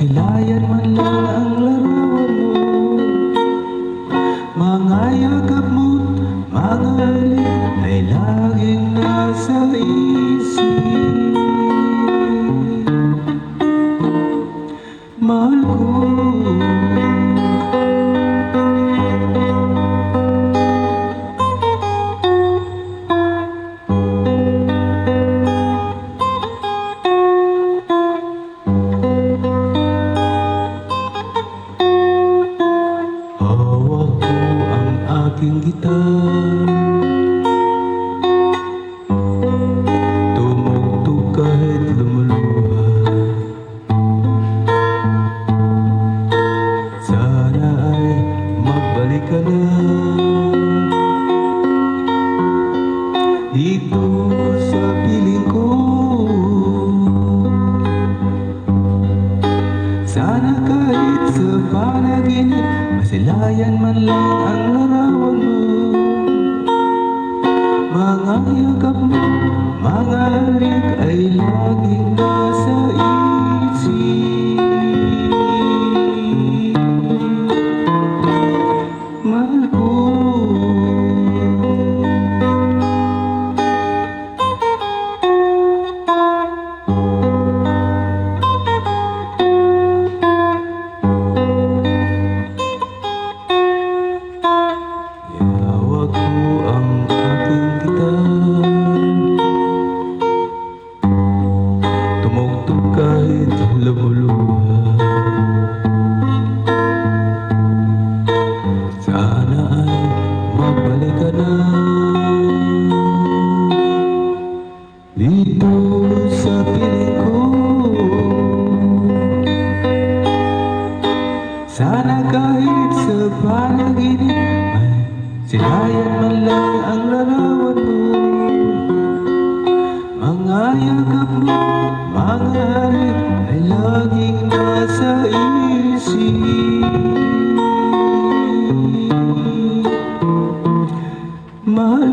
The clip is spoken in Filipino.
masilayan man lang ang larawan mo. Mga yakap mo't mga halik ay laging nasa isip. Mahal ko, hawak ko ang aking gitar, tumugtog kahit lumuluha. Sana ay magbalik ka na dito sa piling ko. Sana kahit sa panaginip, masilayan man lang ang larawan mo. Mga yakap mo, mga halik ay laging nasa isip. Mahal ko, hawak ko ang aking gitar, tumugtog kahit lumuluha. Sana ay magbalik ka na dito sa piling ko. Sana kahit sa panaginip ay silayan man lang ang larawan mo. Mga yakap mo, mga halik ay laging nasa isip. Mahal